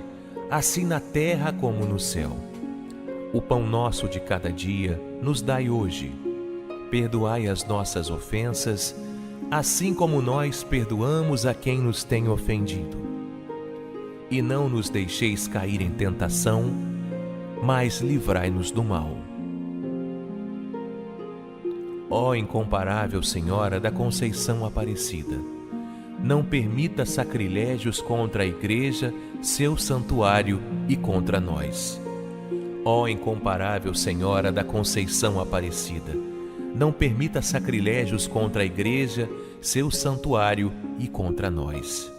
assim na terra como no céu. O pão nosso de cada dia nos dai hoje. Perdoai as nossas ofensas, assim como nós perdoamos a quem nos tem ofendido. E não nos deixeis cair em tentação, mas livrai-nos do mal. Ó incomparável Senhora da Conceição Aparecida, não permita sacrilégios contra a Igreja, seu santuário e contra nós. Ó incomparável Senhora da Conceição Aparecida, não permita sacrilégios contra a Igreja, seu santuário e contra nós.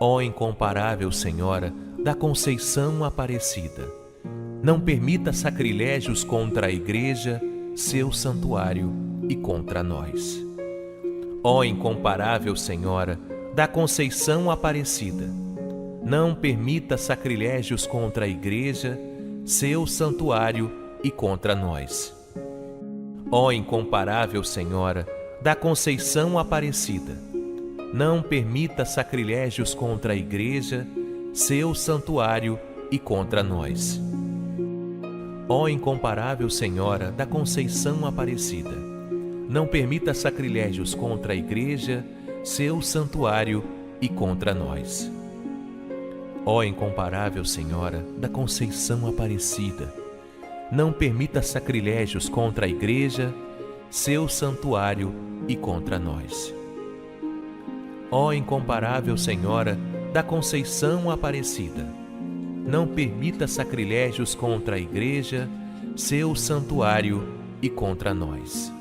Ó incomparável Senhora da Conceição Aparecida, não permita sacrilégios contra a Igreja, seu santuário e contra nós. Ó incomparável Senhora da Conceição Aparecida, não permita sacrilégios contra a Igreja, seu santuário e contra nós. Ó incomparável Senhora da Conceição Aparecida, não permita sacrilégios contra a Igreja, seu santuário e contra nós. Ó incomparável Senhora da Conceição Aparecida, não permita sacrilégios contra a Igreja, seu santuário e contra nós. Ó incomparável Senhora da Conceição Aparecida, não permita sacrilégios contra a Igreja, seu santuário e contra nós. Ó incomparável Senhora da Conceição Aparecida, não permita sacrilégios contra a Igreja, seu santuário e contra nós.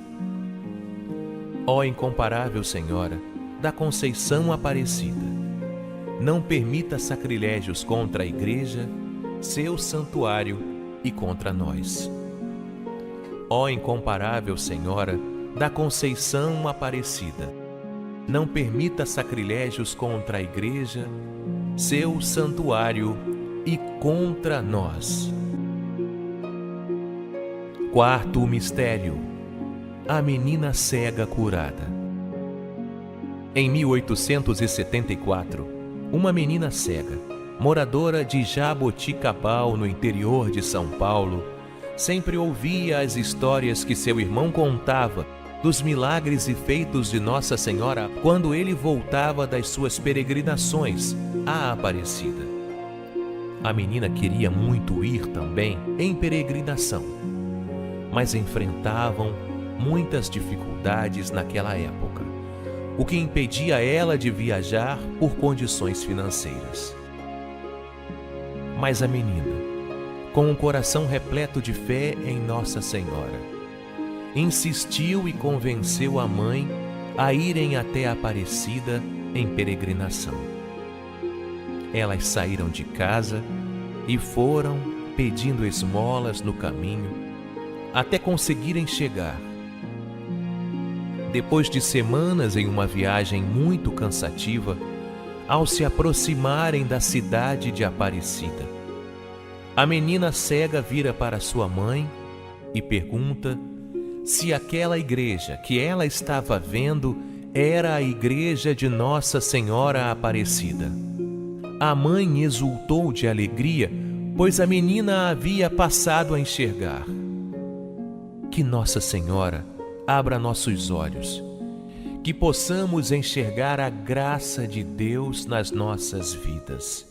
Ó incomparável Senhora da Conceição Aparecida, não permita sacrilégios contra a Igreja, seu santuário e contra nós. Ó incomparável Senhora da Conceição Aparecida, não permita sacrilégios contra a Igreja, seu santuário e contra nós. Quarto mistério: a menina cega curada. Em 1874, uma menina cega, moradora de Jaboticabal, no interior de São Paulo, sempre ouvia as histórias que seu irmão contava dos milagres e feitos de Nossa Senhora quando ele voltava das suas peregrinações à Aparecida. A menina queria muito ir também em peregrinação, mas enfrentavam muitas dificuldades naquela época, o que impedia ela de viajar por condições financeiras. Mas a menina, com um coração repleto de fé em Nossa Senhora, insistiu e convenceu a mãe a irem até a Aparecida em peregrinação. Elas saíram de casa e foram pedindo esmolas no caminho até conseguirem chegar. Depois de semanas em uma viagem muito cansativa, ao se aproximarem da cidade de Aparecida, a menina cega vira para sua mãe e pergunta se aquela igreja que ela estava vendo era a igreja de Nossa Senhora Aparecida. A mãe exultou de alegria, pois a menina a havia passado a enxergar. Que Nossa Senhora abra nossos olhos, que possamos enxergar a graça de Deus nas nossas vidas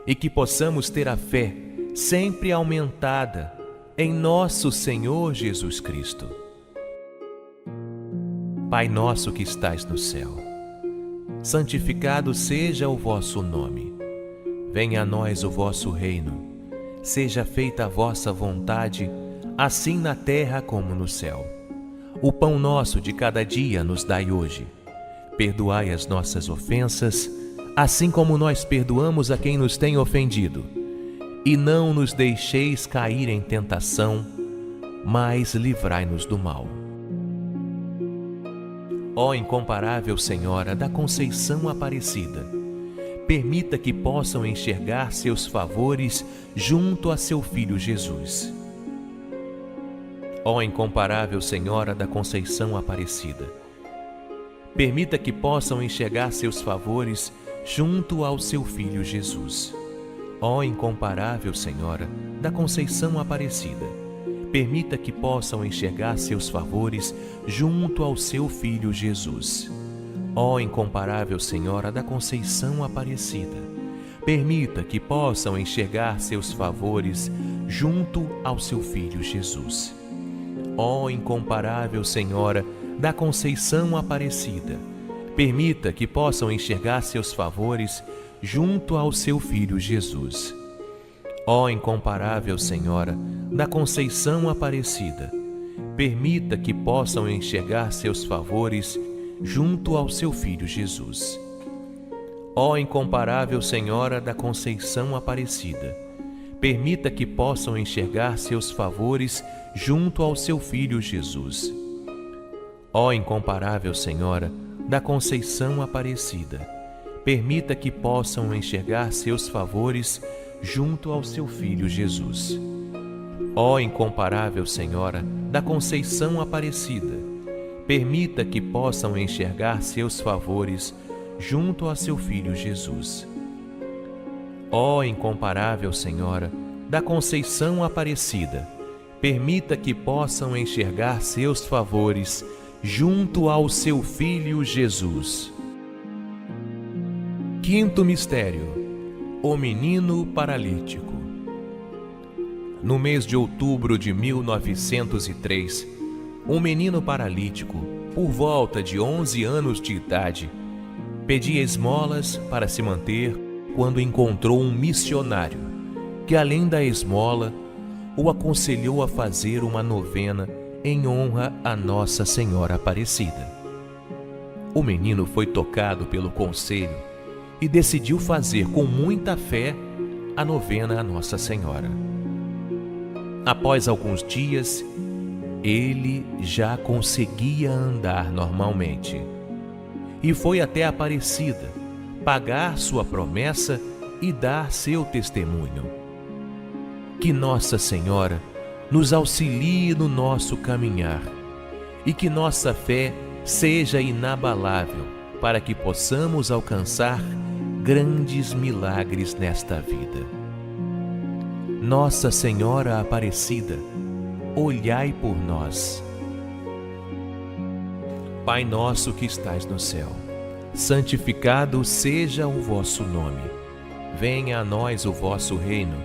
e que possamos ter a fé sempre aumentada em nosso Senhor Jesus Cristo. Pai nosso que estais no céu, santificado seja o vosso nome. Venha a nós o vosso reino. Seja feita a vossa vontade, assim na terra como no céu. O pão nosso de cada dia nos dai hoje. Perdoai as nossas ofensas, assim como nós perdoamos a quem nos tem ofendido. E não nos deixeis cair em tentação, mas livrai-nos do mal. Ó incomparável Senhora da Conceição Aparecida, permita que possam enxergar seus favores junto a seu Filho Jesus. Ó incomparável Senhora da Conceição Aparecida, permita que possam enxergar seus favores junto ao seu Filho Jesus. Ó incomparável Senhora da Conceição Aparecida, permita que possam enxergar seus favores junto ao seu Filho Jesus. Ó incomparável Senhora da Conceição Aparecida, permita que possam enxergar seus favores junto ao seu Filho Jesus. Ó incomparável Senhora da Conceição Aparecida, permita que possam enxergar seus favores junto ao seu Filho Jesus. Ó incomparável Senhora da Conceição Aparecida, permita que possam enxergar seus favores junto ao seu Filho Jesus. Ó incomparável Senhora da Conceição Aparecida, permita que possam enxergar seus favores junto ao seu Filho Jesus. Ó incomparável Senhora da Conceição Aparecida, permita que possam enxergar seus favores junto ao seu Filho Jesus. Ó incomparável Senhora da Conceição Aparecida, permita que possam enxergar seus favores junto a seu Filho Jesus. Ó incomparável Senhora da Conceição Aparecida, permita que possam enxergar seus favores junto ao seu Filho Jesus. Quinto mistério: o menino paralítico. No mês de outubro de 1903, um menino paralítico, por volta de 11 anos de idade, pedia esmolas para se manter quando encontrou um missionário que, além da esmola, o aconselhou a fazer uma novena em honra a Nossa Senhora Aparecida. O menino foi tocado pelo conselho e decidiu fazer com muita fé a novena a Nossa Senhora. Após alguns dias, ele já conseguia andar normalmente e foi até Aparecida pagar sua promessa e dar seu testemunho. Que Nossa Senhora nos auxilie no nosso caminhar e que nossa fé seja inabalável para que possamos alcançar grandes milagres nesta vida. Nossa Senhora Aparecida, olhai por nós. Pai nosso que estais no céu, santificado seja o vosso nome. Venha a nós o vosso reino.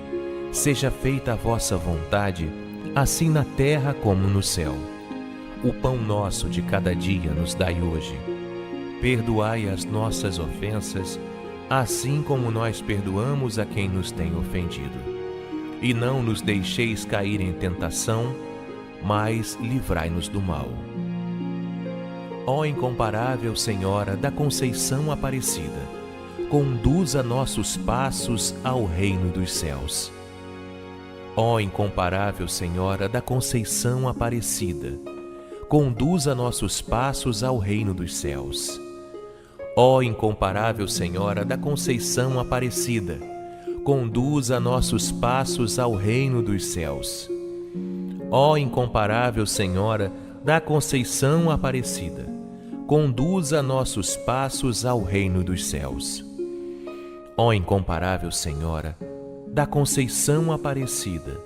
Seja feita a vossa vontade, assim na terra como no céu. O pão nosso de cada dia nos dai hoje. Perdoai as nossas ofensas, assim como nós perdoamos a quem nos tem ofendido. E não nos deixeis cair em tentação, mas livrai-nos do mal. Ó incomparável Senhora da Conceição Aparecida, conduza nossos passos ao reino dos céus. Ó incomparável Senhora da Conceição Aparecida, conduza nossos passos ao reino dos céus. Ó incomparável Senhora da Conceição Aparecida, conduza nossos passos ao reino dos céus. Ó incomparável Senhora da Conceição Aparecida, conduza nossos passos ao reino dos céus. Ó incomparável Senhora da Conceição Aparecida,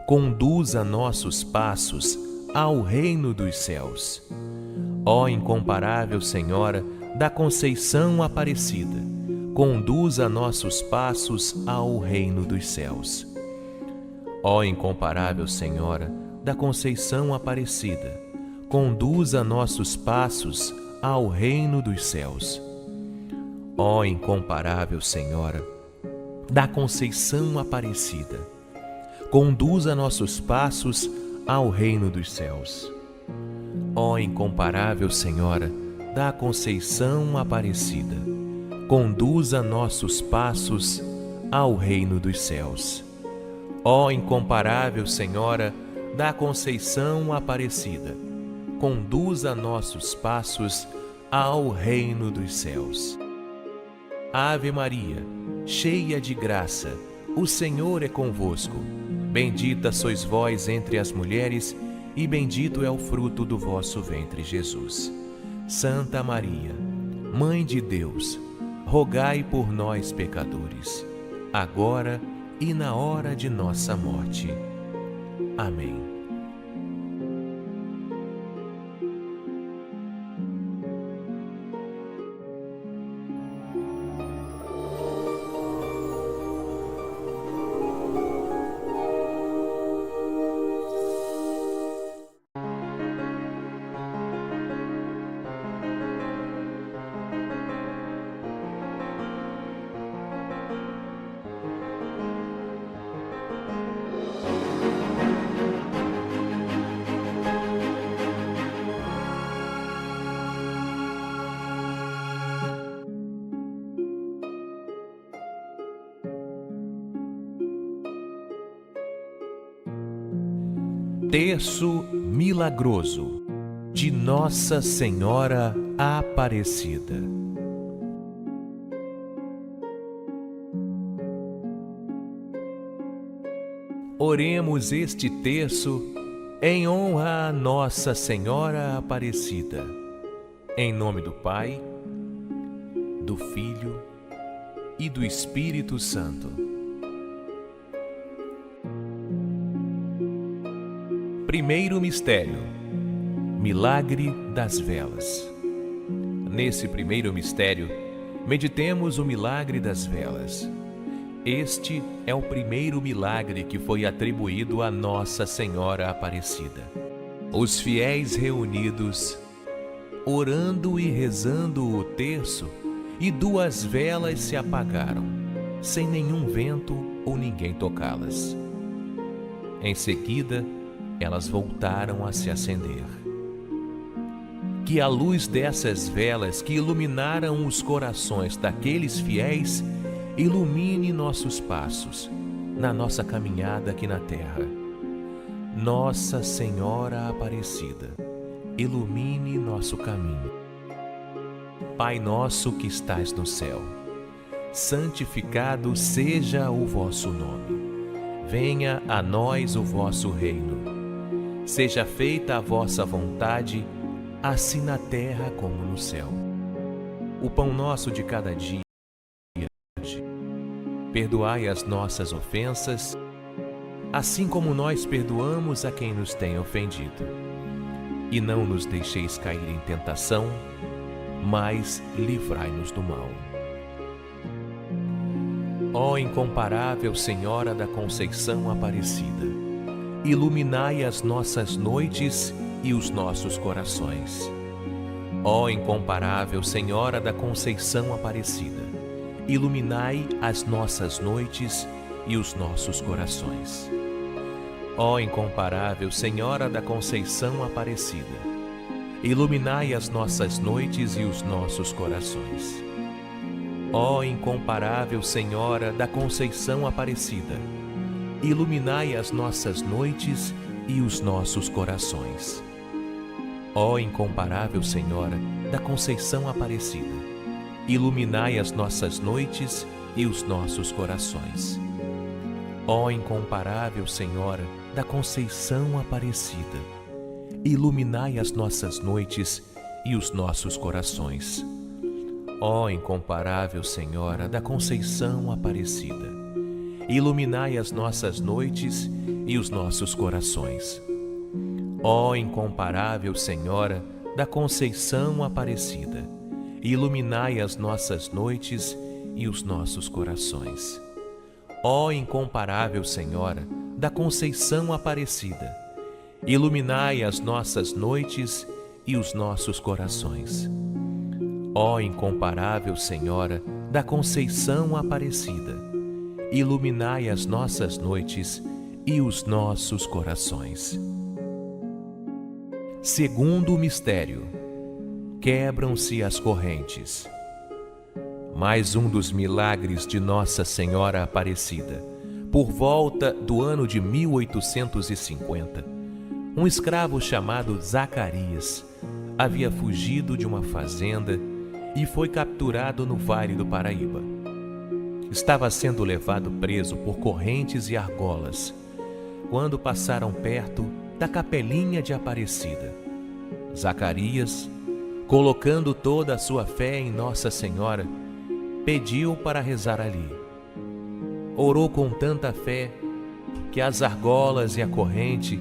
conduza nossos passos ao reino dos céus. Ó incomparável Senhora da Conceição Aparecida, conduza nossos passos ao reino dos céus. Ó incomparável Senhora da Conceição Aparecida, conduza nossos passos ao reino dos céus. Ó incomparável Senhora da Conceição Aparecida, conduza nossos passos ao reino dos céus. Ó incomparável Senhora da Conceição Aparecida, conduza nossos passos ao reino dos céus. Ó incomparável Senhora da Conceição Aparecida, conduza nossos passos ao reino dos céus. Ave Maria, cheia de graça, o Senhor é convosco. Bendita sois vós entre as mulheres, e bendito é o fruto do vosso ventre, Jesus. Santa Maria, Mãe de Deus, rogai por nós, pecadores, agora e na hora de nossa morte. Amém. Terço milagroso de Nossa Senhora Aparecida. Oremos este terço em honra a Nossa Senhora Aparecida. Em nome do Pai, do Filho e do Espírito Santo. Primeiro mistério: Milagre das velas. Nesse primeiro mistério, meditemos o milagre das velas. Este é o primeiro milagre que foi atribuído a Nossa Senhora Aparecida. Os fiéis reunidos, orando e rezando o terço, e 2 velas se apagaram, sem nenhum vento ou ninguém tocá-las. Em seguida, elas voltaram a se acender. Que a luz dessas velas que iluminaram os corações daqueles fiéis ilumine nossos passos na nossa caminhada aqui na terra. Nossa Senhora Aparecida, ilumine nosso caminho. Pai nosso que estais no céu, santificado seja o vosso nome. Venha a nós o vosso reino. Seja feita a vossa vontade, assim na terra como no céu. O pão nosso de cada dia, perdoai as nossas ofensas, assim como nós perdoamos a quem nos tem ofendido. E não nos deixeis cair em tentação, mas livrai-nos do mal. Ó incomparável Senhora da Conceição Aparecida, iluminai as nossas noites e os nossos corações. Ó incomparável Senhora da Conceição Aparecida, iluminai as nossas noites e os nossos corações. Ó incomparável Senhora da Conceição Aparecida, iluminai as nossas noites e os nossos corações. Ó incomparável Senhora da Conceição Aparecida, iluminai as nossas noites e os nossos corações. Ó incomparável Senhora da Conceição Aparecida, iluminai as nossas noites e os nossos corações. Ó incomparável Senhora da Conceição Aparecida, iluminai as nossas noites e os nossos corações. Ó incomparável Senhora da Conceição Aparecida, iluminai as nossas noites e os nossos corações. Ó incomparável Senhora da Conceição Aparecida, iluminai as nossas noites e os nossos corações. Ó incomparável Senhora da Conceição Aparecida, iluminai as nossas noites e os nossos corações. Ó incomparável Senhora da Conceição Aparecida, iluminai as nossas noites e os nossos corações. Segundo mistério, quebram-se as correntes. Mais um dos milagres de Nossa Senhora Aparecida. Por volta do ano de 1850, um escravo chamado Zacarias havia fugido de uma fazenda e foi capturado no Vale do Paraíba. Estava sendo levado preso por correntes e argolas, quando passaram perto da capelinha de Aparecida. Zacarias, colocando toda a sua fé em Nossa Senhora, pediu para rezar ali. Orou com tanta fé que as argolas e a corrente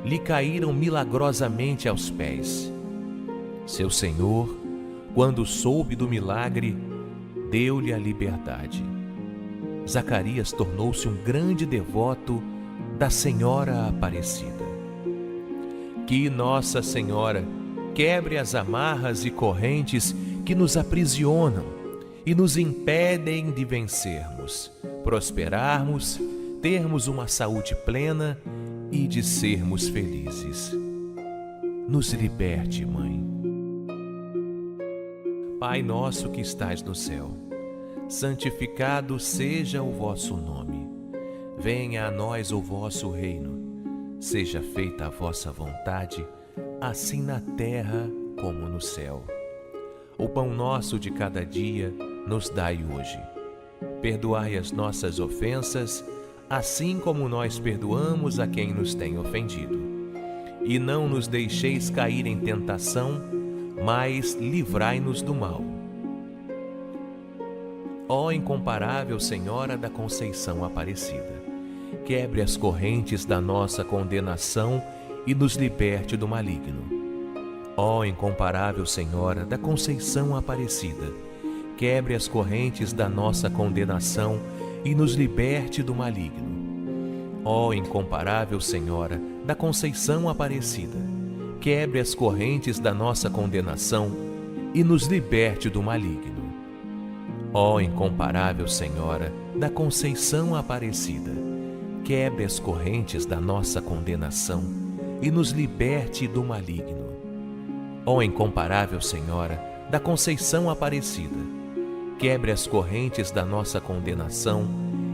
lhe caíram milagrosamente aos pés. Seu Senhor, quando soube do milagre, deu-lhe a liberdade. Zacarias tornou-se um grande devoto da Senhora Aparecida. Que Nossa Senhora quebre as amarras e correntes que nos aprisionam e nos impedem de vencermos, prosperarmos, termos uma saúde plena e de sermos felizes. Nos liberte, Mãe. Pai nosso que estais no céu, santificado seja o vosso nome. Venha a nós o vosso reino. Seja feita a vossa vontade, assim na terra como no céu. O pão nosso de cada dia nos dai hoje. Perdoai as nossas ofensas, assim como nós perdoamos a quem nos tem ofendido. E não nos deixeis cair em tentação, mas livrai-nos do mal. Ó incomparável Senhora da Conceição Aparecida, quebre as correntes da nossa condenação e nos liberte do maligno. Ó incomparável Senhora da Conceição Aparecida, quebre as correntes da nossa condenação e nos liberte do maligno. Ó incomparável Senhora da Conceição Aparecida, quebre as correntes da nossa condenação e nos liberte do maligno. Ó incomparável Senhora da Conceição Aparecida, quebre as correntes da nossa condenação e nos liberte do maligno. Ó incomparável Senhora da Conceição Aparecida, quebre as correntes da nossa condenação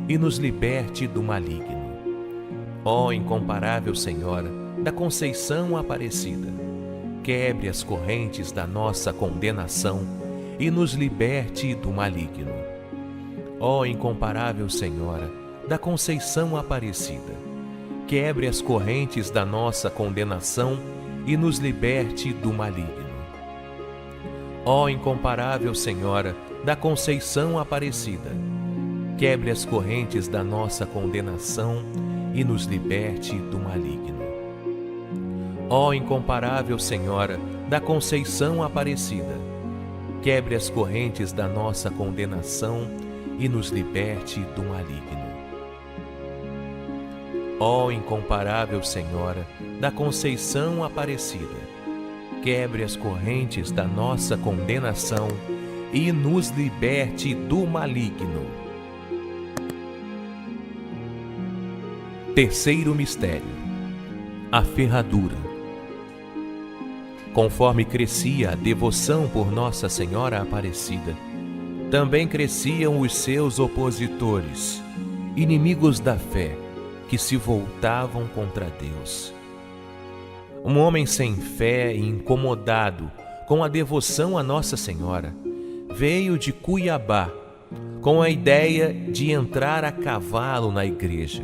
e nos liberte do maligno. Ó incomparável Senhora da Conceição Aparecida, quebre as correntes da nossa condenação e nos liberte do maligno. Ó incomparável Senhora da Conceição Aparecida, quebre as correntes da nossa condenação e nos liberte do maligno. Ó incomparável Senhora da Conceição Aparecida, quebre as correntes da nossa condenação e nos liberte do maligno. Ó incomparável Senhora da Conceição Aparecida, quebre as correntes da nossa condenação e nos liberte do maligno. Ó incomparável Senhora da Conceição Aparecida, quebre as correntes da nossa condenação e nos liberte do maligno. Terceiro mistério, a ferradura. Conforme crescia a devoção por Nossa Senhora Aparecida, também cresciam os seus opositores, inimigos da fé, que se voltavam contra Deus. Um homem sem fé e incomodado com a devoção a Nossa Senhora veio de Cuiabá com a ideia de entrar a cavalo na igreja.